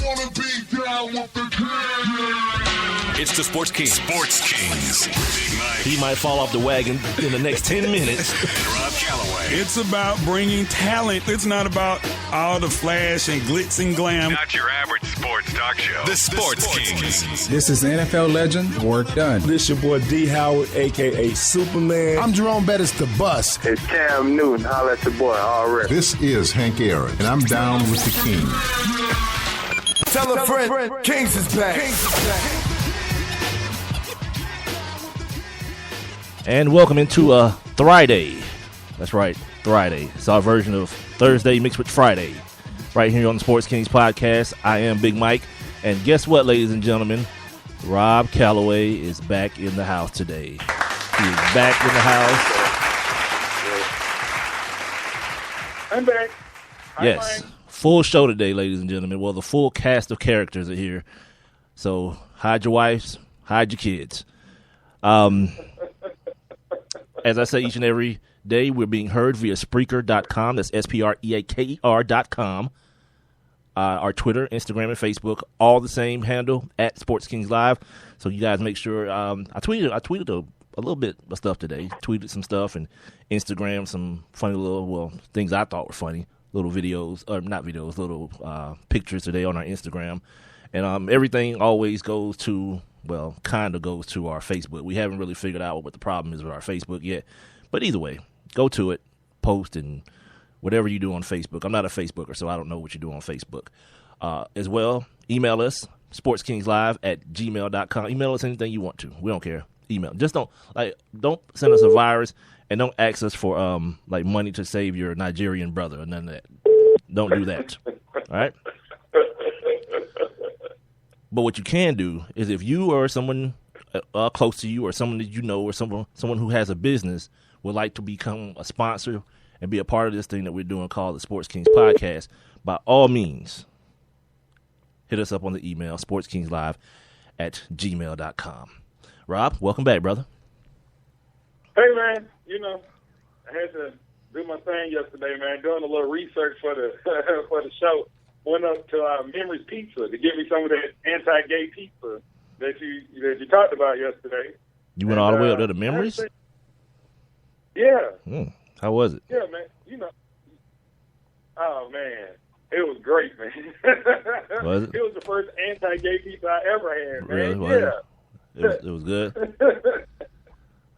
wanna be down with the king. It's the Sports Kings. Sports Kings. Big Mike. He might fall off the wagon in the next 10 minutes. And Rob Calloway. It's about bringing talent. It's not about all the flash and glitz and glam. Not your average sports talk show. The Sports Kings. This is NFL legend, Work Done. This your boy D. Howard, a.k.a. Superman. I'm Jerome Bettis, the bus. It's Cam Newton. Holla at your boy, already. This is Hank Aaron, and I'm down with the king. Tell a friend, Kings is back. And welcome into Friday. That's right, Friday. It's our version of Thursday mixed with Friday. Right here on the Sports Kings podcast. I am Big Mike. And guess what, ladies and gentlemen? Rob Calloway is back in the house today. He is back in the house. I'm back. Yes. Full show today, ladies and gentlemen. Well, the full cast of characters are here. So hide your wives, hide your kids. As I say each and every day, we're being heard via Spreaker.com. That's Spreaker.com. Our Twitter, Instagram, and Facebook, all the same handle, at Sports Kings Live. So you guys make sure. I tweeted a little bit of stuff today. Tweeted some stuff and Instagram some funny little, things I thought were funny. Little videos, or not videos, little pictures today on our Instagram. And everything always goes to, kind of goes to our Facebook. We haven't really figured out what the problem is with our Facebook yet. But either way, go to it, post, and whatever you do on Facebook. I'm not a Facebooker, so I don't know what you do on Facebook. As well, email us, sportskingslive@gmail.com. Email us anything you want to. We don't care. Email. Just don't send us a virus, and don't ask us for money to save your Nigerian brother or none of that. Don't do that. All right? But what you can do is if you or someone close to you or someone that you know or someone who has a business would like to become a sponsor and be a part of this thing that we're doing called the Sports Kings Podcast, by all means, hit us up on the email, sportskingslive@gmail.com. Rob, welcome back, brother. Hey, man. I had to do my thing yesterday, man. Doing a little research for the for the show. Went up to Memory's Pizza to get me some of that anti-gay pizza that you talked about yesterday. You went all the way up there to Memories? Yeah. How was it? Yeah, man. Oh, man. It was great, man. Was it? It was the first anti-gay pizza I ever had, man. Really? Was Yeah. It was good?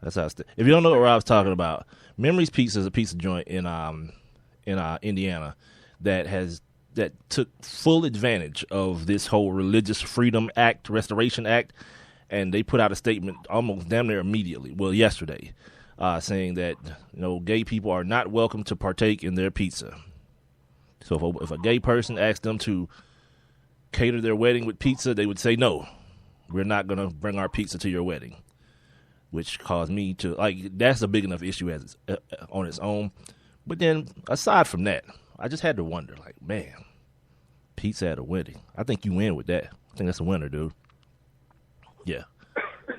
That's how if you don't know what Rob's talking about, Memories Pizza is a pizza joint in Indiana that took full advantage of this whole Religious Freedom Act, Restoration Act, and they put out a statement almost damn near immediately, yesterday, saying that gay people are not welcome to partake in their pizza. So if a gay person asked them to cater their wedding with pizza, they would say, no, we're not going to bring our pizza to your wedding, which caused me to, that's a big enough issue as on its own. But then aside from that, I just had to wonder, man, pizza at a wedding. I think you win with that. I think that's a winner, dude. Yeah,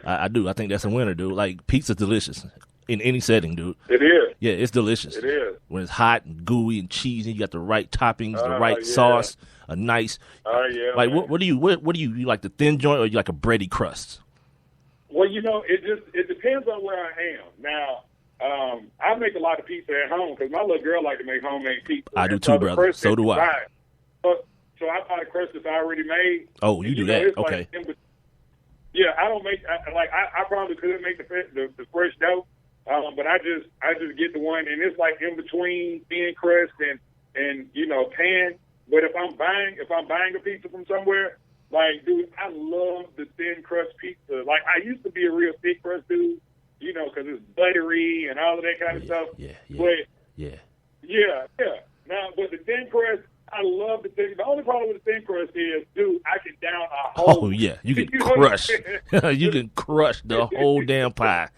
I do. I think that's a winner, dude. Pizza's delicious in any setting, dude. It is. Yeah, it's delicious. It is. When it's hot and gooey and cheesy, you got the right toppings, the right sauce, a nice. Yeah. What do you like, the thin joint or you like a bready crust? Well, it depends on where I am. Now, I make a lot of pizza at home because my little girl like to make homemade pizza. I do too, brother. So do I. So I buy the crust that's already made. Oh, you do that? Okay. I don't make I probably couldn't make the fresh dough, but I just get the one, and it's in between thin crust and pan. But if I'm buying a pizza from somewhere, dude, I love the thin crust pizza. I used to be a real thick crust dude, because it's buttery and all of that kind of stuff. Yeah. Now, but the thin crust, I love the thin. The only problem with the thin crust is, dude, I can down a whole. Oh yeah, you can crush. You can crush the whole damn pie.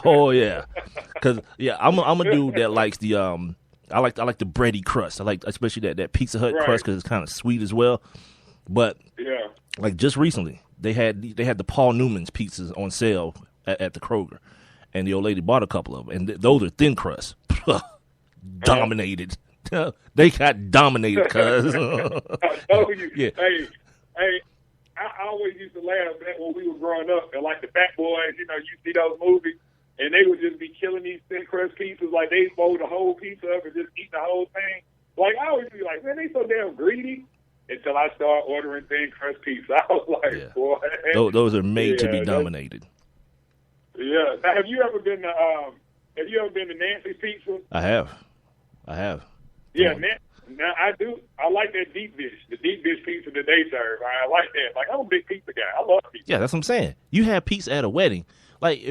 Oh yeah, because I'm a dude that likes the I like the bready crust. I like especially that Pizza Hut crust because it's kind of sweet as well. But just recently they had the Paul Newman's pizzas on sale at the Kroger, and the old lady bought a couple of them, and those are thin crust. Dominated. They got dominated, cuz. I told you. Yeah. Hey, Hey, I always used to laugh back when we were growing up, and like the Fat Boys, you see those movies, and they would just be killing these thin crust pizzas, like they fold the whole pizza up and just eat the whole thing. Like I always be like, man, they so damn greedy. Until I started ordering thin crust pizza, I was like, boy, those are made to be dominated. Yeah. Now, have you ever been to Nancy's Pizza? I have. Yeah, now I do. I like that deep dish, the deep dish pizza that they serve. I like that. Like, I'm a big pizza guy. I love pizza. Yeah, that's what I'm saying. You have pizza at a wedding. Like,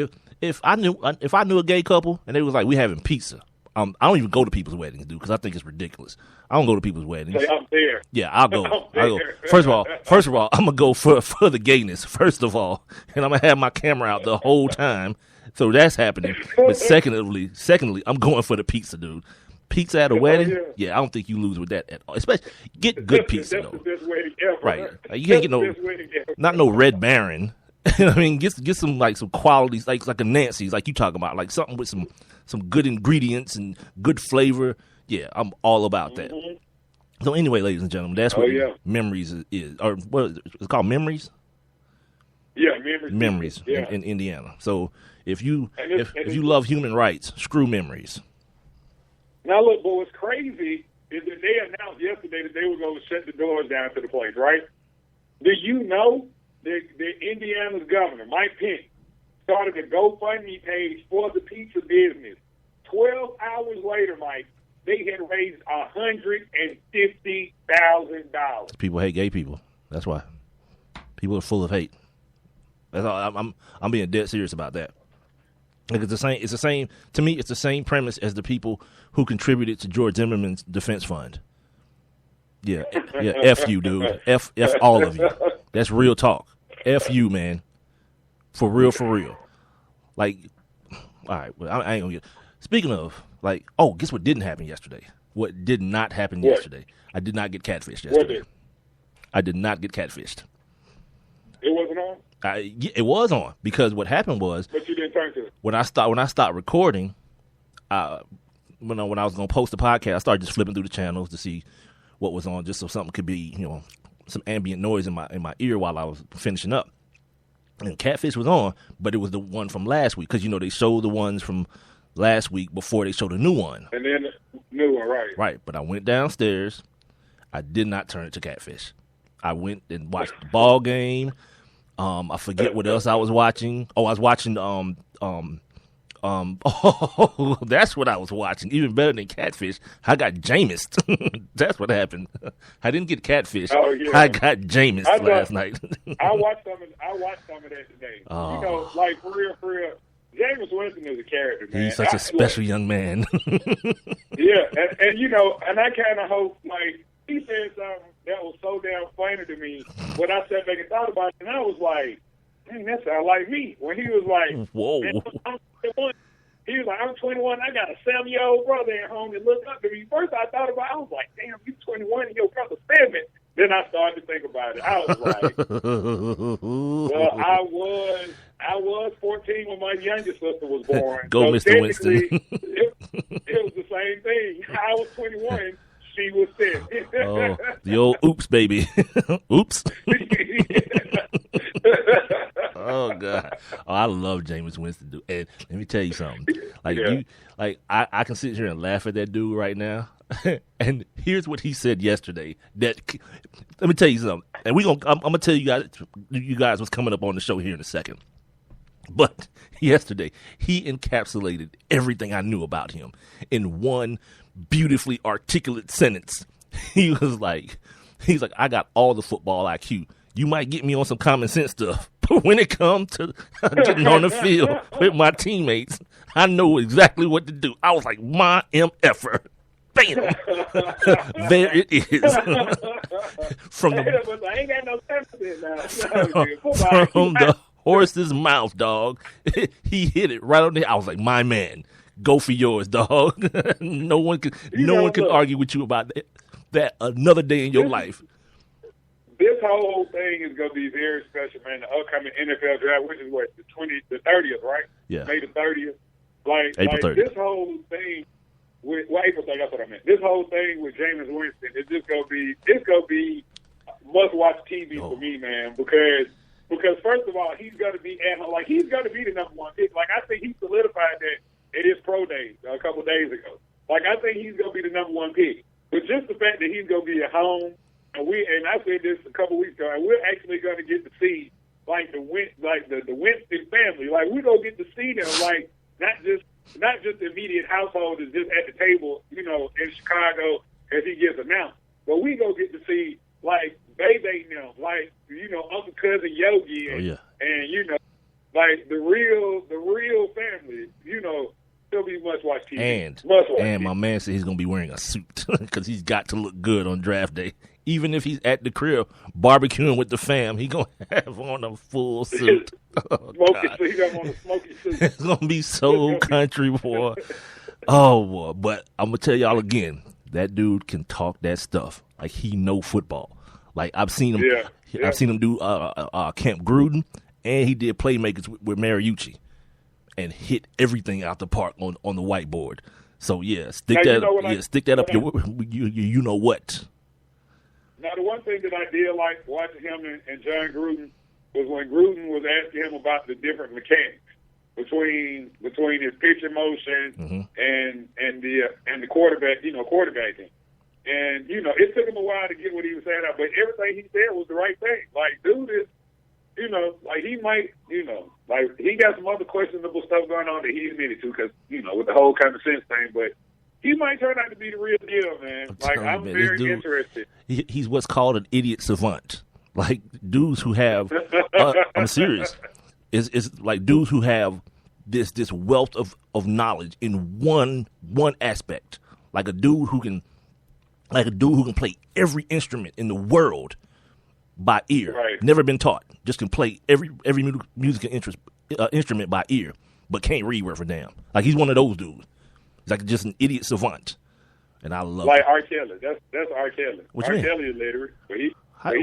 if I knew a gay couple and they was like, we having pizza, I don't even go to people's weddings, dude, because I think it's ridiculous. I don't go to people's weddings. Say, I'm there. Yeah, I'll go. I'll go. First of all, I'm gonna go for the gayness. First of all, and I'm gonna have my camera out the whole time. So that's happening. But secondly, I'm going for the pizza, dude. Pizza at a wedding? Yeah, I don't think you lose with that at all. Especially get good pizza That's though. the best wedding ever. Right? Like, you can't get not no Red Baron. I mean, get some like some qualities, like a Nancy's, like you talking about, like something with some good ingredients and good flavor. Yeah, I'm all about that. Mm-hmm. So anyway, ladies and gentlemen, that's what Memories is, or what is it? It's called Memories. Yeah, Memories in Indiana. So if you love human rights, screw Memories. Now look, but what's crazy is that they announced yesterday that they were going to shut the doors down to the place, right? Do you know that Indiana's governor, Mike Pence, started a GoFundMe page for the pizza business? 12 hours later, Mike, they had raised $150,000. People hate gay people. That's why. People are full of hate. That's all. I'm being dead serious about that. Like it's the same. To me, it's the same premise as the people who contributed to George Zimmerman's defense fund. Yeah. F you, dude. F all of you. That's real talk. F you, man. For real. Like, all right. Well, I ain't gonna get. Speaking of, like, guess what didn't happen yesterday? What did not happen yesterday? I did not get catfished yesterday. I did not get catfished. It wasn't on? It was on, because what happened was, but you didn't turn to it. When I stopped recording, when I was gonna post the podcast, I started just flipping through the channels to see what was on, just so something could be, some ambient noise in my ear while I was finishing up. And Catfish was on, but it was the one from last week, because they showed the ones from last week before they showed a new one. And then the new one, right? Right, but I went downstairs. I did not turn it to Catfish. I went and watched the ball game. I forget what else I was watching. I was watching that's what I was watching. Even better than Catfish, I got Jameis. That's what happened. I didn't get Catfish. Oh, yeah. I got Jameis last night. I watched some of that today. Oh. Like for real. Jameis Winston is a character, man. He's such a special young man. Yeah, and I kind of hope, like, he said something that was so damn funny to me when I sat back and thought about it, and I was like, dang, that sounds like me. When he was like, whoa. Man, I'm 21. He was like, I'm 21, I got a 7-year-old brother at home that looked up to me. First I thought about it, I was like, damn, you 21 and your brother's 7. Then I started to think about it. I was like, well, I was 14 when my youngest sister was born. Go, so Mr. Winston. it was the same thing. I was 21. She was 10. Oh, the old oops, baby. Oops. Oh God! Oh, I love Jameis Winston, dude. And let me tell you something. I can sit here and laugh at that dude right now. And here's what he said yesterday. Let me tell you something. And I'm gonna tell you guys what's coming up on the show here in a second. But yesterday, he encapsulated everything I knew about him in one beautifully articulate sentence. He's like, I got all the football IQ. You might get me on some common sense stuff, but when it comes to getting on the field with my teammates, I know exactly what to do. I was like, my MFer. Bam! There it is. From the horse's mouth, dog. He hit it right on there. I was like, my man, go for yours, dog. No one can argue with you about that another day in your life. This whole thing is going to be very special, man. The upcoming NFL draft, which is the 30th, right? Yeah. May the 30th. April 30th. This whole thing April 30th, that's what I meant. This whole thing with Jameis Winston is just going to be, must-watch TV for me, man, because first of all, he's going to be he's going to be the number one pick. Like, I think he solidified that at his pro day a couple days ago. Like, I think he's going to be the number one pick. But just the fact that he's going to be at home, and I said this a couple weeks ago, and we're actually going to get to see like the Winston family. Like, we're going to get to see them, like, not just the immediate household is just at the table, you know, in Chicago as he gets announced. But we going to get to see, like, Bebe now, like, you know, Uncle Cousin Yogi and you know, like the real family, you know, he'll be must-watch TV. And my man said he's going to be wearing a suit because he's got to look good on draft day. Even if he's at the crib barbecuing with the fam, he going to have on a full suit. Oh, he's going to have on a smoky suit. It's going to be so country, boy. Oh, boy. But I'm going to tell y'all again, that dude can talk that stuff. Like, he know football. Like, I've seen him. Yeah. I've seen him do Camp Gruden, and he did Playmakers with Mariucci, and hit everything out the park on the whiteboard. So stick that up you know what. Now, the one thing that I did like watching him and John Gruden was when Gruden was asking him about the different mechanics between his pitching motion and the quarterback, you know, quarterbacking. And, you know, it took him a while to get what he was saying out, but everything he said was the right thing. Like, dude is, you know, like he might, you know, like he got some other questionable stuff going on that he admitted to because, you know, with the whole common sense thing, but he might turn out to be the real deal, man. Like, I'm very interested. He's what's called an idiot savant. Like, dudes who have, I'm serious, is like dudes who have this wealth of knowledge in one aspect. Like a dude who can play every instrument in the world by ear. Right. Never been taught. Just can play every musical instrument by ear, but can't read worth a damn. Like, he's one of those dudes. He's like just an idiot savant, and I love like it. R. Kelly. That's R. Kelly. R. Kelly is literate, but he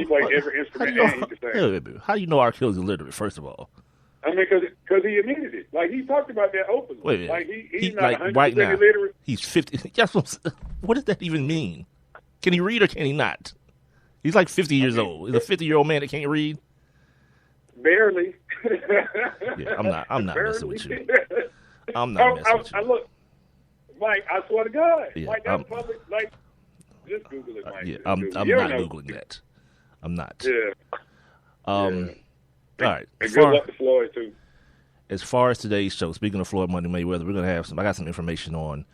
plays every instrument and he can sing. How do you know R. Kelly's illiterate? First of all, I mean, because he admitted it. Like, he talked about that openly. Wait, like he's not like 100% right now, illiterate. He's 50. What does that even mean? Can he read or can he not? He's like 50 years old. He's a 50-year-old man that can't read. Barely. Yeah, I'm not messing with you. I'm not messing with you. I look, like, I swear to God, Yeah, like, that's public. Like, just Google it, Mike. Yeah, I'm not Googling that. I'm not. Yeah. All right. And good luck to Floyd too. As far as today's show, speaking of Floyd Money Mayweather, we're gonna have I got some information on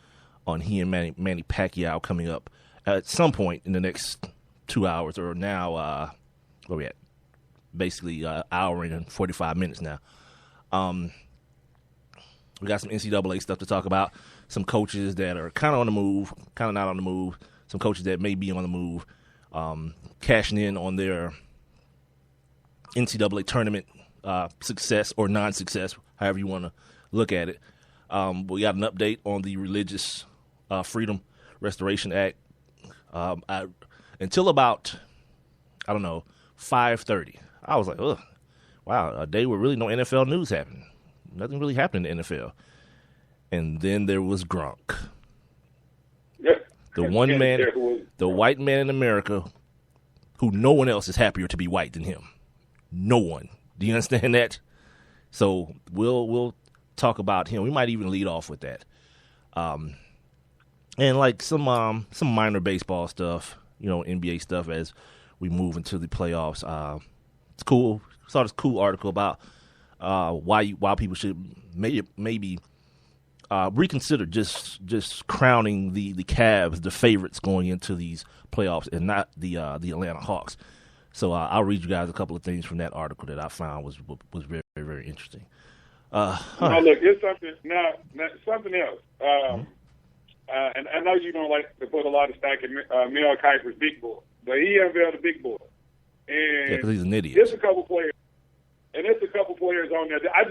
he and Manny Pacquiao coming up at some point in the next 2 hours, or now where we at? Basically, hour and 45 minutes now. We got some NCAA stuff to talk about. Some coaches that are kind of on the move, kind of not on the move. Some coaches that may be on the move, cashing in on their NCAA tournament success or non-success, however you want to look at it. We got an update on the Religious Freedom Restoration Act. Until about, 5:30, I was like, ugh, wow, a day where really no NFL news happened. Nothing really happened in the NFL. And then there was Gronk. The one man, the white man in America who no one else is happier to be white than him. No one. Do you understand that? So we'll talk about him. We might even lead off with that. And like some minor baseball stuff, NBA stuff as we move into the playoffs. It's cool. Saw this cool article about why people should maybe reconsider just crowning the Cavs the favorites going into these playoffs and not the Atlanta Hawks. So I'll read you guys a couple of things from that article that I found was very, very, very interesting. Now, look, it's something else. And I know you don't like to put a lot of stock in Mel Kiper's big board, but he unveiled a big board. And yeah, because he's an idiot. There's a couple players on there that I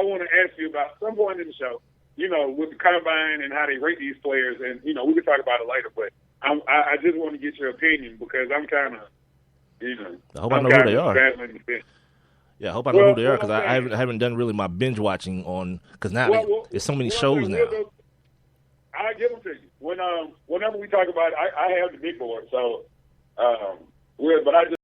want to ask you about some point in the show. With the combine and how they rate these players, and we can talk about it later. But I just want to get your opinion because I'm kind of, I hope I know who they are. Yeah, I hope I know who they are because I haven't done really my binge watching on because now there's so many shows now. I give them to you whenever we talk about it. I have the big board, so but I just.